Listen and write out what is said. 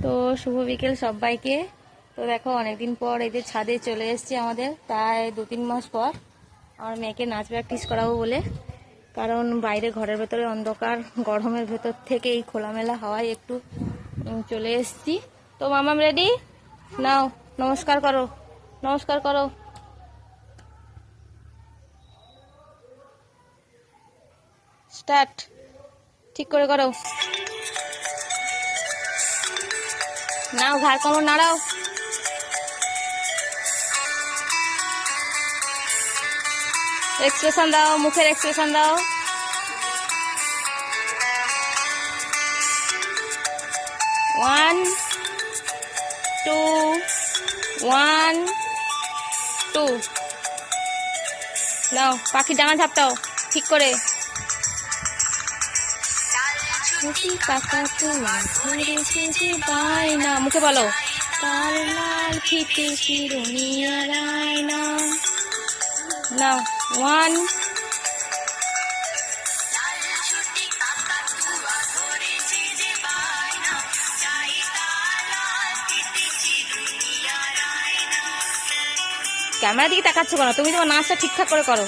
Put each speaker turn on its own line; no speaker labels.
তো শুভ বিকেল সবাইকে। তো দেখো অনেকদিন পর এই যে ছাদে চলে এসেছি আমাদের, প্রায় 2-3 মাস পর আমার মেয়েকে নাচ প্র্যাকটিস করাবো বলে। কারণ বাইরে ঘরের ভেতরে অন্ধকার, গরমের ভেতর থেকে এই খোলামেলা হাওয়ায় একটু চলে এসেছি। তো মামাম রেডি? নাও নমস্কার করো, নমস্কার করো। স্টার্ট। ঠিক করে করো। নাও ঘাড় কোমর নাড়াও। এক্সপ্রেশন দাও, মুখের এক্সপ্রেশন দাও। One two, 1 2। নাও পাখি ডানা ঝাপটাও ঠিক করে। না মুখে বলো। তার লাল ফিতে শিরোনিয়া রায়না। নাও 1। ক্যামেরা দিকে তাকাচ্ছ কেন? তুমি তোমার নাচটা ঠিকঠাক করে করো।